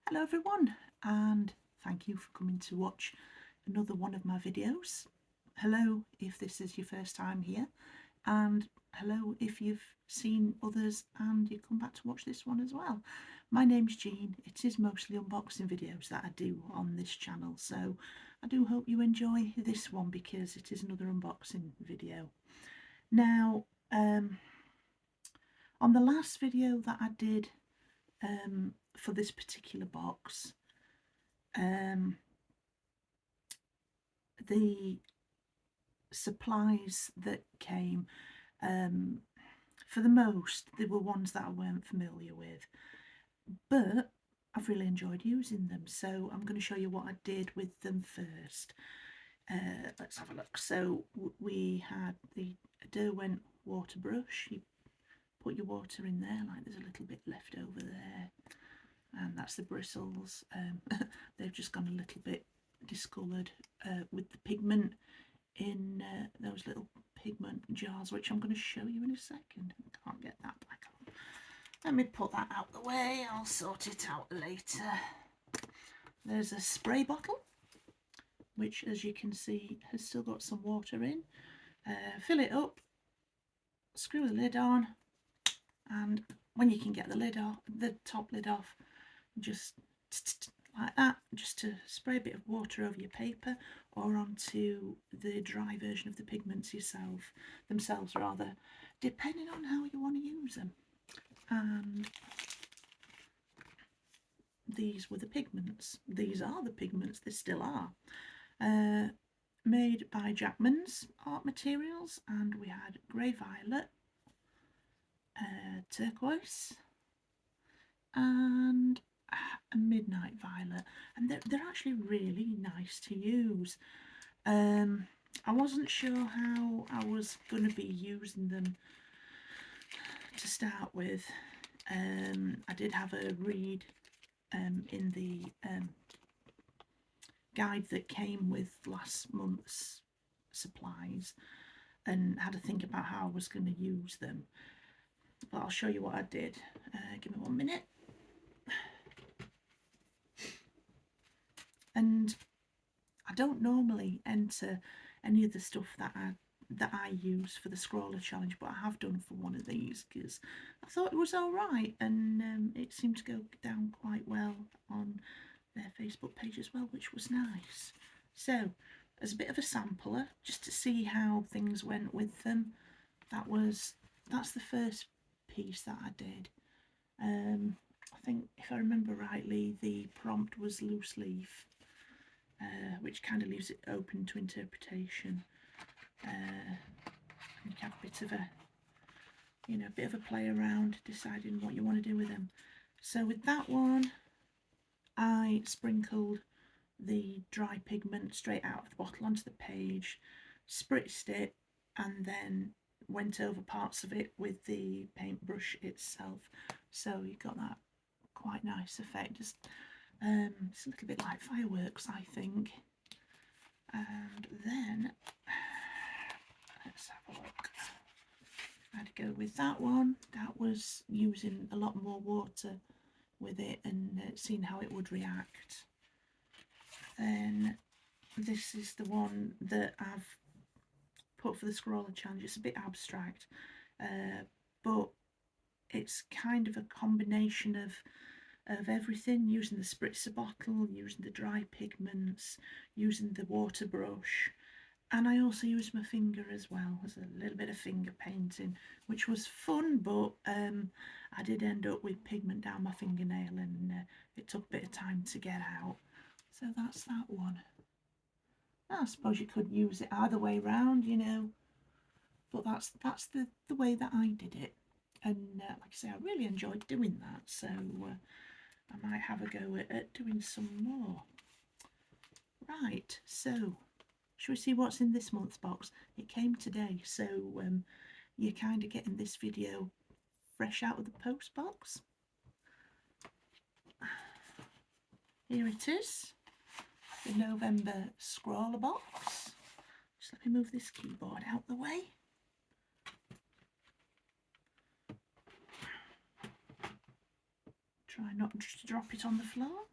Hello everyone, and thank you for coming to watch another one of my videos. Hello if this is your first time here, and hello if you've seen others and you come back to watch this one as well. My name's Jean. It is mostly unboxing videos that I do on this channel, so I do hope you enjoy this one because it is another unboxing video. Now, on the last video that I did for this particular box, the supplies that came, for the most, they were ones that I weren't familiar with, but I've really enjoyed using them, so I'm going to show you what I did with them first. Let's have a look. So we had the Derwent water brush. You put your water in there, like there's a little bit left over there, and that's the bristles. They've just gone a little bit discoloured with the pigment in those little pigment jars, which I'm going to show you in a second. I can't get that back on. Let me put that out the way, I'll sort it out later. There's a spray bottle, which as you can see has still got some water in. Fill it up, screw the lid on, and when you can get the lid off, the top lid off, just like that, just to spray a bit of water over your paper or onto the dry version of the pigments themselves, depending on how you want to use them. And these were the pigments. These are the pigments, they still are. Made by Jackman's Art Materials, and we had grey violet, turquoise, and a midnight violet, and they're actually really nice to use. I wasn't sure how I was going to be using them to start with. I did have a read in the guide that came with last month's supplies and had to think about how I was going to use them, but I'll show you what I did. Give me 1 minute. And I don't normally enter any of the stuff that I use for the Scrawler challenge, but I have done for one of these because I thought it was alright, and it seemed to go down quite well on their Facebook page as well, which was nice. So as a bit of a sampler, just to see how things went with them, that's the first piece that I did. I think if I remember rightly, the prompt was loose leaf, which kind of leaves it open to interpretation. You can have a bit of a play around deciding what you want to do with them. So with that one, I sprinkled the dry pigment straight out of the bottle onto the page, spritzed it, and then went over parts of it with the paintbrush itself. So you got that quite nice effect. Just it's a little bit like fireworks, I think. And then let's have a look. I had to go with that one. That was using a lot more water with it and seeing how it would react. Then this is the one that I've put for the Scrawler challenge. It's a bit abstract, but it's kind of a combination of everything, using the spritzer bottle, using the dry pigments, using the water brush, and I also used my finger as well as a little bit of finger painting, which was fun, but I did end up with pigment down my fingernail, and it took a bit of time to get out. So that's that one. I suppose you could use it either way round, but that's the way that I did it, and like I say, I really enjoyed doing that, so I might have a go at doing some more. Right, so shall we see what's in this month's box? It came today, so you're kind of getting this video fresh out of the post box. Here it is, the November ScrawlrBox. Just let me move this keyboard out the way. Try not just to drop it on the floor.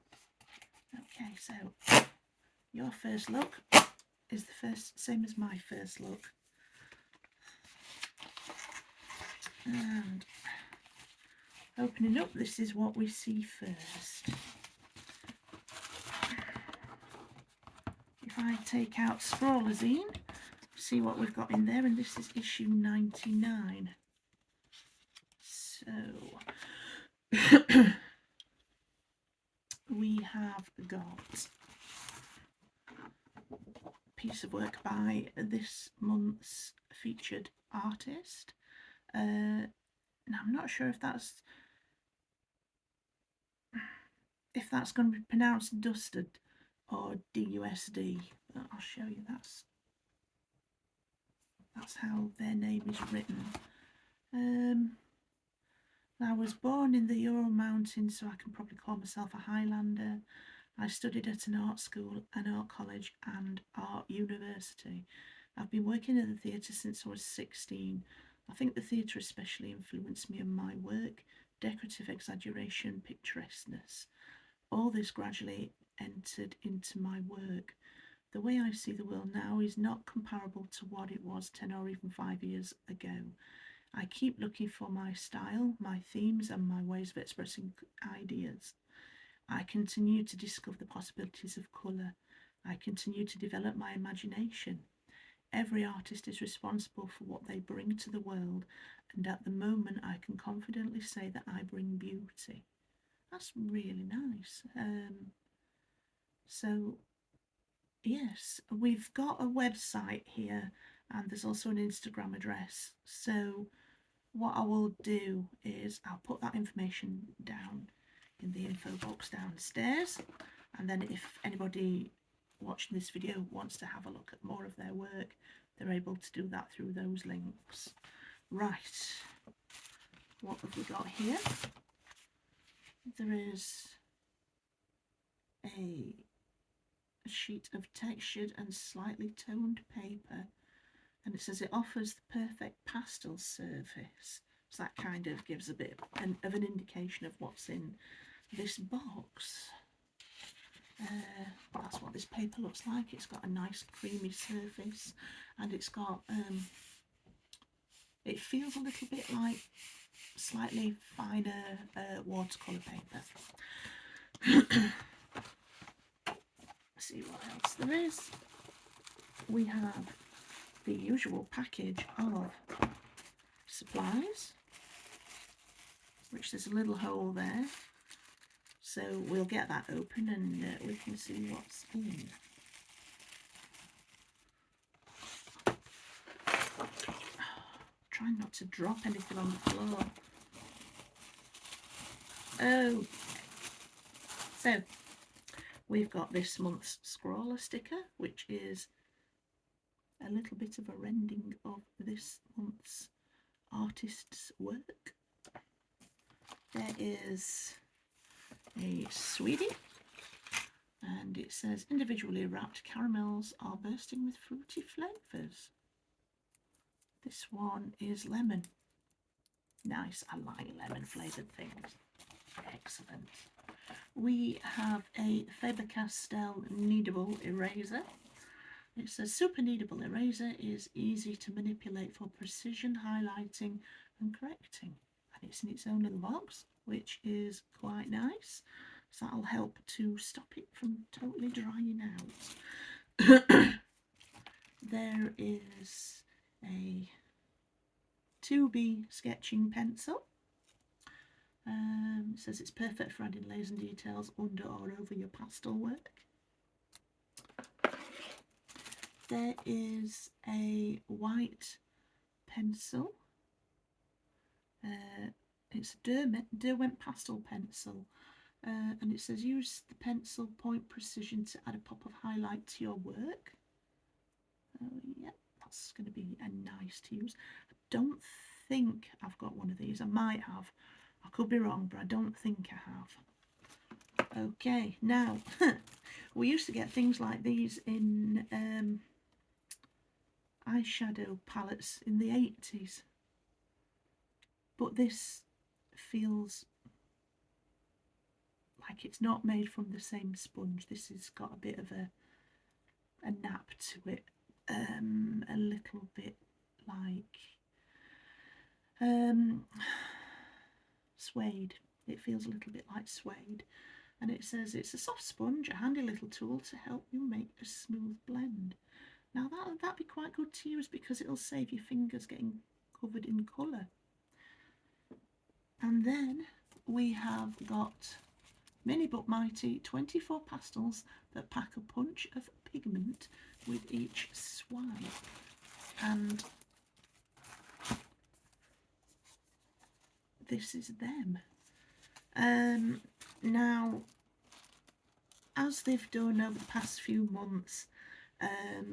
Okay, so your first look is the same as my first look. And opening up, this is what we see first. If I take out ScrawlrZine, see what we've got in there, and this is issue 99. So we have got a piece of work by this month's featured artist. Now I'm not sure if that's going to be pronounced dusted or DUSD, but I'll show you. That's how their name is written. I was born in the Ural Mountains, so I can probably call myself a Highlander. I studied at an art school, an art college and art university. I've been working in the theatre since I was 16. I think the theatre especially influenced me in my work. Decorative exaggeration, picturesqueness. All this gradually entered into my work. The way I see the world now is not comparable to what it was 10 or even 5 years ago. I keep looking for my style, my themes and my ways of expressing ideas. I continue to discover the possibilities of colour. I continue to develop my imagination. Every artist is responsible for what they bring to the world, and at the moment I can confidently say that I bring beauty. That's really nice. So yes, we've got a website here, and there's also an Instagram address. So what I will do is I'll put that information down in the info box downstairs, and then if anybody watching this video wants to have a look at more of their work, they're able to do that through those links. Right, what have we got here? There is a sheet of textured and slightly toned paper, and it says it offers the perfect pastel surface. So that kind of gives a bit of an indication of what's in this box. That's what this paper looks like. It's got a nice creamy surface, and it's got it feels a little bit like slightly finer watercolour paper. Let's see what else there is. We have the usual package of supplies, which there's a little hole there, so we'll get that open and we can see what's in. Try not to drop anything on the floor. Oh, so we've got this month's Scrawler sticker, which is a little bit of a rendering of this month's artist's work. There is a sweetie, and it says individually wrapped caramels are bursting with fruity flavours. This one is lemon. Nice, I like lemon flavoured things. Excellent. We have a Faber Castell Kneadable eraser. It says super kneadable eraser is easy to manipulate for precision highlighting and correcting. And it's in its own little box, which is quite nice. So that'll help to stop it from totally drying out. There is a 2B sketching pencil. It says it's perfect for adding layers and details under or over your pastel work. There is a white pencil. It's a Derwent pastel pencil, and it says use the pencil point precision to add a pop of highlight to your work. Yeah, that's going to be a nice to use. I don't think I've got one of these. I might have. I could be wrong, but I don't think I have. Okay, now we used to get things like these in eyeshadow palettes in the 80s, but this feels like it's not made from the same sponge. This has got a bit of a nap to it, a little bit like suede. It feels a little bit like suede, and it says it's a soft sponge, a handy little tool to help you make a smooth blend. Now that'd be quite good to use because it'll save your fingers getting covered in colour. And then we have got Mini but Mighty 24 pastels that pack a punch of pigment with each swipe. And this is them. Now, as they've done over the past few months,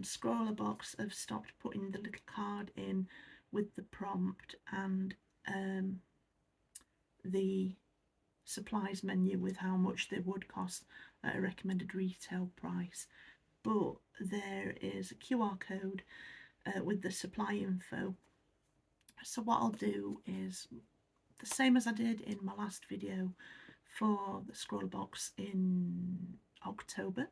ScrawlrBox have stopped putting the little card in with the prompt and the supplies menu with how much they would cost at a recommended retail price, but there is a QR code with the supply info. So what I'll do is the same as I did in my last video for the ScrawlrBox in October.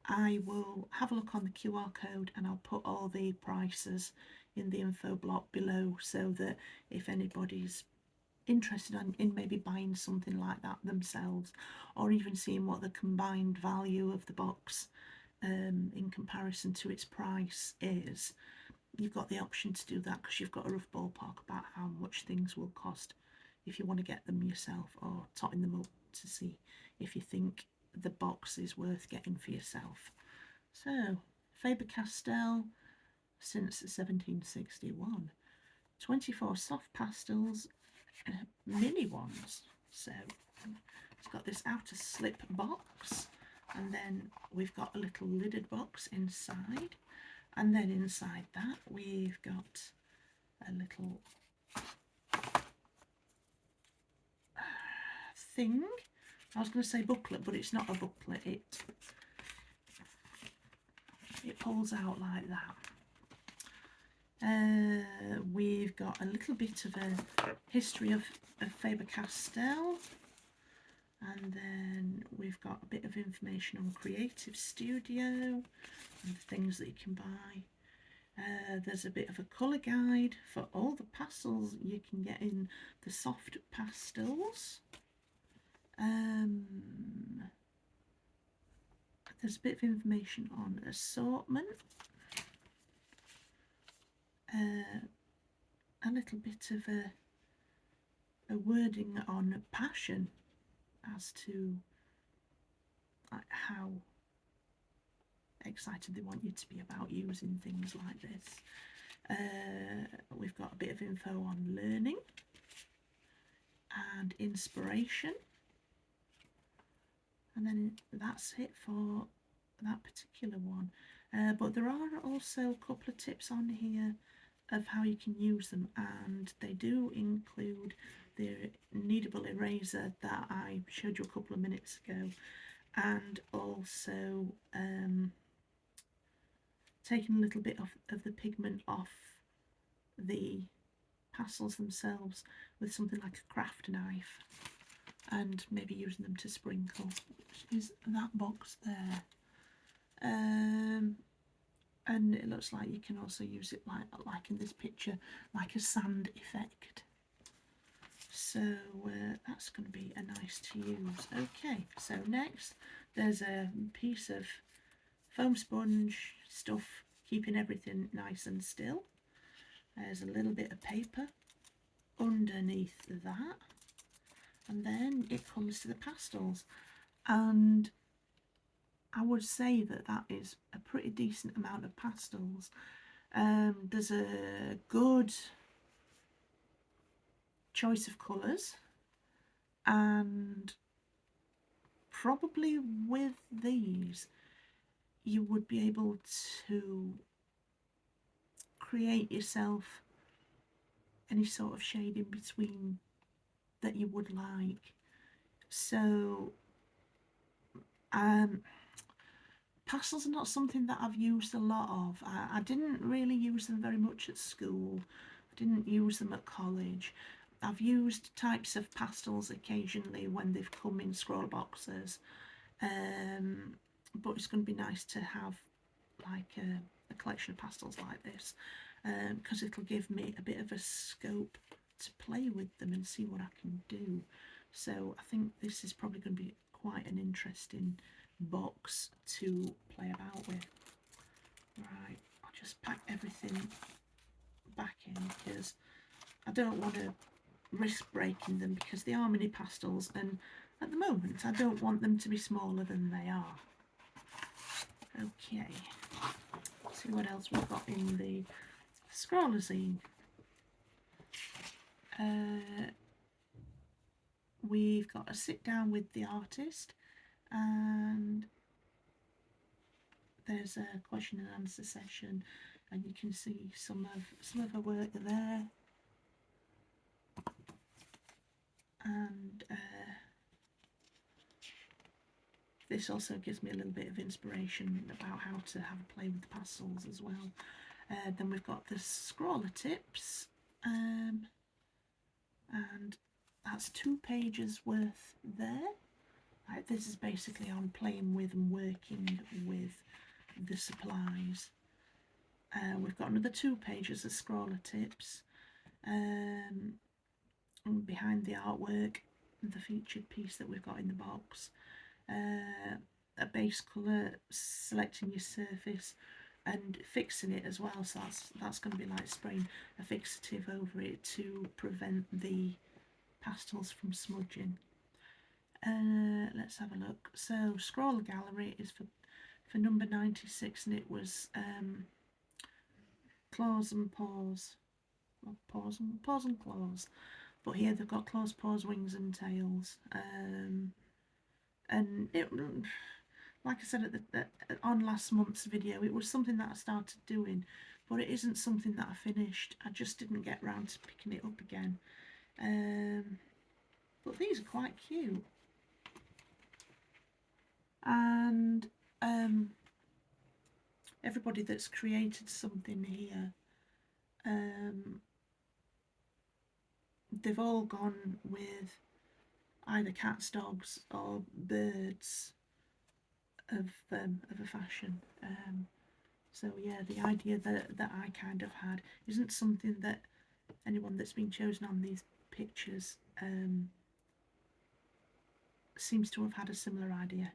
I will have a look on the QR code and I'll put all the prices in the info block below, so that if anybody's interested in maybe buying something like that themselves, or even seeing what the combined value of the box in comparison to its price is, you've got the option to do that, because you've got a rough ballpark about how much things will cost if you want to get them yourself, or totting them up to see if you think the box is worth getting for yourself. So Faber Castell since 1761, 24 soft pastels, mini ones. So it's got this outer slip box, and then we've got a little lidded box inside, and then inside that we've got a little thing. I was going to say booklet, but it's not a booklet. It pulls out like that. We've got a little bit of a history of Faber Castell, and then we've got a bit of information on Creative Studio and things that you can buy. There's a bit of a colour guide for all the pastels you can get in the soft pastels. There's a bit of information on assortment, a little bit of a wording on passion as to how excited they want you to be about using things like this. We've got a bit of info on learning and inspiration, and then that's it for that particular one. But there are also a couple of tips on here of how you can use them, and they do include the Kneadable eraser that I showed you a couple of minutes ago, and also taking a little bit of the pigment off the pastels themselves with something like a craft knife, and maybe using them to sprinkle, which is that box there. And it looks like you can also use it like in this picture, like a sand effect. So that's going to be a nice to use. Okay, so next there's a piece of foam sponge stuff keeping everything nice and still. There's a little bit of paper underneath that, and then it comes to the pastels, and I would say that that is a pretty decent amount of pastels. There's a good choice of colours, and probably with these you would be able to create yourself any sort of shade in between that you would like. So pastels are not something that I've used a lot of. I didn't really use them very much at school. I didn't use them at college. I've used types of pastels occasionally when they've come in scroll boxes, but it's going to be nice to have like a collection of pastels like this, because it'll give me a bit of a scope to play with them and see what I can do. So I think this is probably going to be quite an interesting box to play about with. Right, I'll just pack everything back in because I don't want to risk breaking them, because they are mini pastels, and at the moment I don't want them to be smaller than they are. Okay, let's see what else we've got in the ScrawlrZine. We've got a sit down with the artist, and there's a question and answer session, and you can see some of her work there. And this also gives me a little bit of inspiration about how to have a play with the pastels as well. Then we've got the scrawler tips, and that's 2 pages worth there. Right, this is basically on playing with and working with the supplies. We've got another 2 pages of scrawler tips, and behind the artwork, the featured piece that we've got in the box, a base colour, selecting your surface and fixing it as well, so that's going to be like spraying a fixative over it to prevent the pastels from smudging. Let's have a look. So Scrawler Gallery is for number 96, and it was claws and paws, or paws and claws, but here they've got claws, paws, wings and tails. And it, like I said on last month's video, it was something that I started doing, but it isn't something that I finished. I just didn't get round to picking it up again. But these are quite cute. And everybody that's created something here, they've all gone with either cats, dogs or birds of a fashion. So yeah, the idea that I kind of had isn't something that anyone that's been chosen on these pictures seems to have had a similar idea.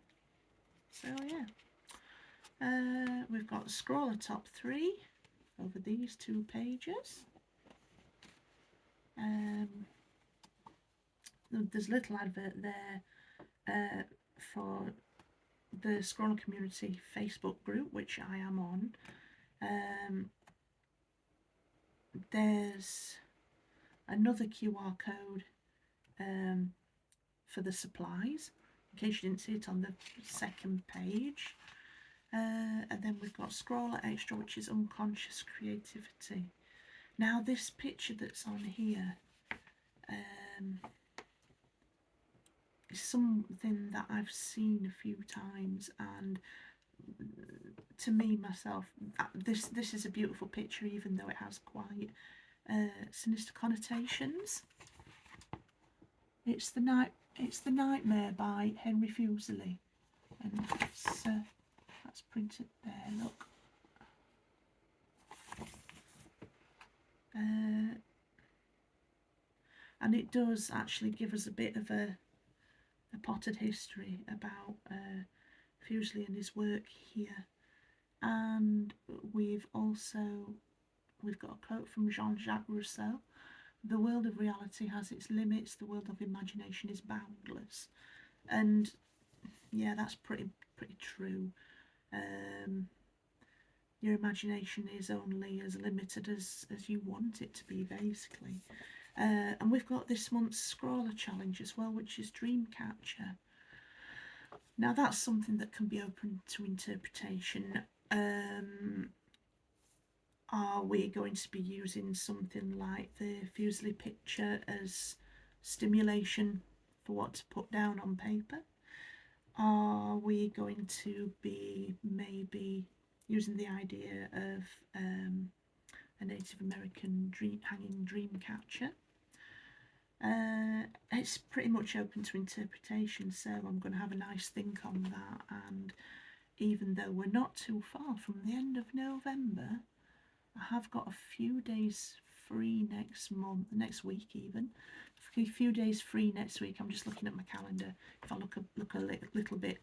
So yeah, we've got Scrawler top 3 over these 2 pages. There's a little advert there for the Scrawler Community Facebook group, which I am on. There's another QR code for the supplies, in case you didn't see it on the 2nd page. And then we've got Scrawler Extra, which is unconscious creativity. Now this picture that's on here is something that I've seen a few times, and to me myself, this is a beautiful picture, even though it has quite sinister connotations. It's the Nightmare by Henry Fuseli, and that's printed there. Look. And it does actually give us a bit of a potted history about Fuseli and his work here. And we've got a quote from Jean-Jacques Rousseau: "The world of reality has its limits, the world of imagination is boundless." And yeah, that's pretty true. Your imagination is only as limited as you want it to be, basically. And we've got this month's Scrawler Challenge as well, which is Dream Capture. Now that's something that can be open to interpretation. Are we going to be using something like the Fuseli picture as stimulation for what to put down on paper? Are we going to be maybe using the idea of a Native American hanging dream catcher? It's pretty much open to interpretation, so I'm going to have a nice think on that. And even though we're not too far from the end of November, I have got a few days free next week even. A few days free next week. I'm just looking at my calendar. If I look a little bit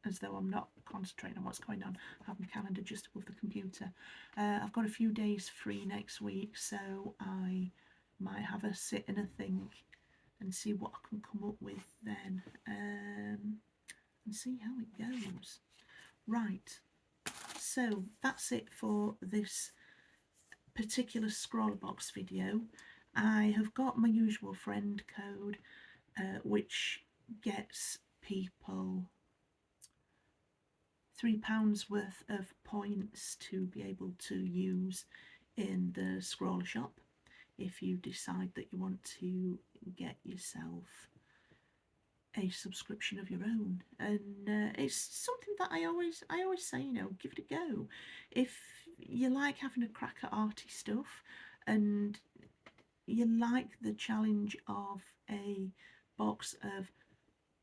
as though I'm not concentrating on what's going on, I have my calendar just above the computer. I've got a few days free next week, so I might have a sit and a think and see what I can come up with then, and see how it goes. Right, so that's it for this particular ScrawlrBox video. I have got my usual friend code, which gets people £3 worth of points to be able to use in the Scrawler shop if you decide that you want to get yourself a subscription of your own. And it's something that I always say, you know, give it a go. If you like having a crack at arty stuff and you like the challenge of a box of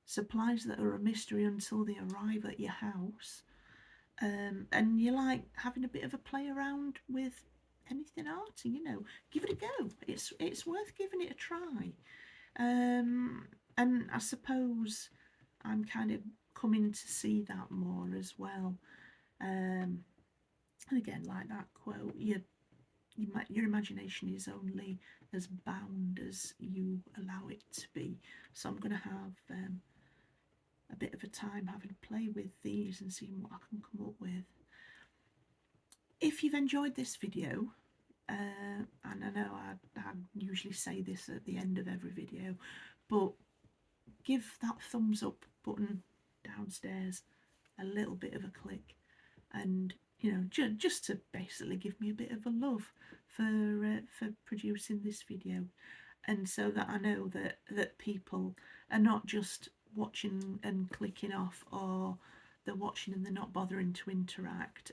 supplies that are a mystery until they arrive at your house, and you like having a bit of a play around with anything arty, you know, give it a go. It's worth giving it a try. And I suppose I'm kind of coming to see that more as well. And again, like that quote, your imagination is only as bound as you allow it to be. So I'm going to have a bit of a time having a play with these and seeing what I can come up with. If you've enjoyed this video, and I know I usually say this at the end of every video, but give that thumbs up button downstairs a little bit of a click, and you know, just to basically give me a bit of a love for producing this video, and so that I know that people are not just watching and clicking off, or they're watching and they're not bothering to interact.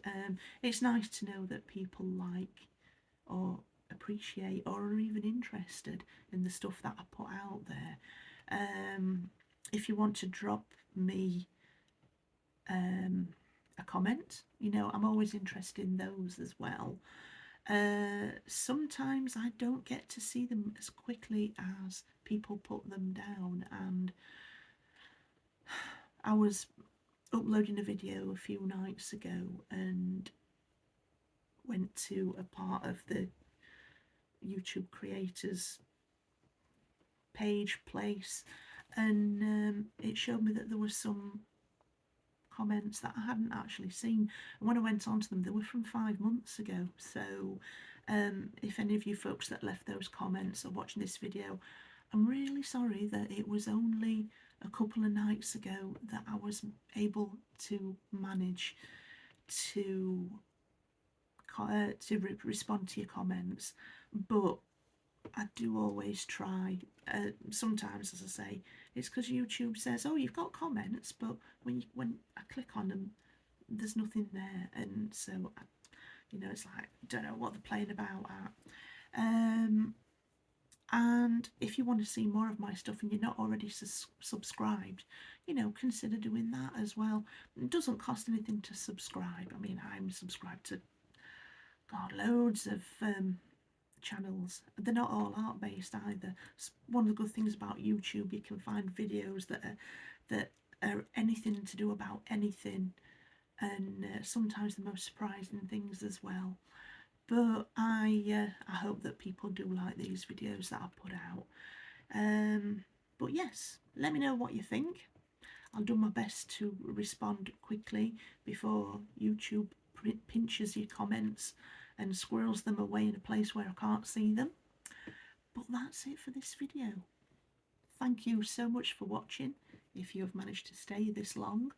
It's nice to know that people like or appreciate or are even interested in the stuff that I put out there. If you want to drop me a comment, you know, I'm always interested in those as well. Sometimes I don't get to see them as quickly as people put them down, and I was uploading a video a few nights ago and went to a part of the YouTube creators page place, and it showed me that there were some comments that I hadn't actually seen, and when I went onto them, they were from 5 months ago. So if any of you folks that left those comments are watching this video, I'm really sorry that it was only a couple of nights ago that I was able to manage to respond to your comments, but I do always try. Sometimes, as I say, it's because YouTube says, oh, you've got comments, but when I click on them, there's nothing there, and so you know, it's like, I don't know what they're playing about at. And if you want to see more of my stuff and you're not already subscribed, you know, consider doing that as well. It doesn't cost anything to subscribe. I mean, I'm subscribed to loads of channels. They're not all art based either. One of the good things about YouTube, you can find videos that are anything to do about anything, and sometimes the most surprising things as well. But I hope that people do like these videos that I put out. But yes, let me know what you think. I'll do my best to respond quickly before YouTube pinches your comments and squirrels them away in a place where I can't see them. But that's it for this video. Thank you so much for watching, if you have managed to stay this long.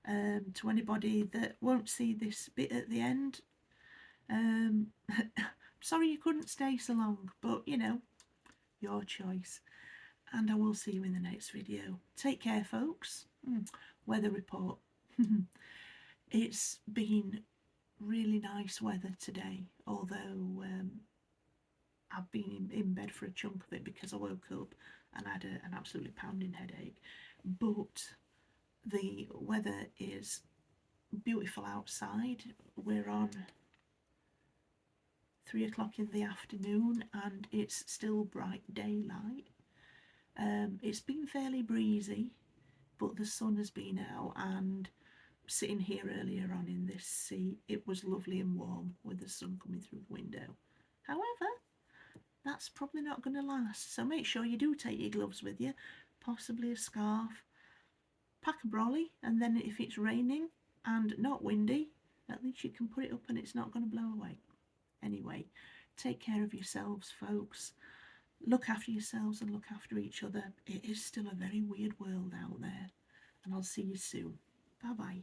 To anybody that won't see this bit at the end, sorry you couldn't stay so long, but you know, your choice. And I will see you in the next video. Take care, folks. Weather report. It's been really nice weather today, although I've been in bed for a chunk of it because I woke up and had an absolutely pounding headache. But the weather is beautiful outside. We're on 3 o'clock in the afternoon and it's still bright daylight. It's been fairly breezy, but the sun has been out, and sitting here earlier on in this sea, it was lovely and warm with the sun coming through the window. However, that's probably not going to last, so make sure you do take your gloves with you, possibly a scarf, pack a brolly, and then if it's raining and not windy, at least you can put it up and it's not going to blow away. Anyway, take care of yourselves, folks. Look after yourselves and look after each other. It is still a very weird world out there, and I'll see you soon. Bye bye.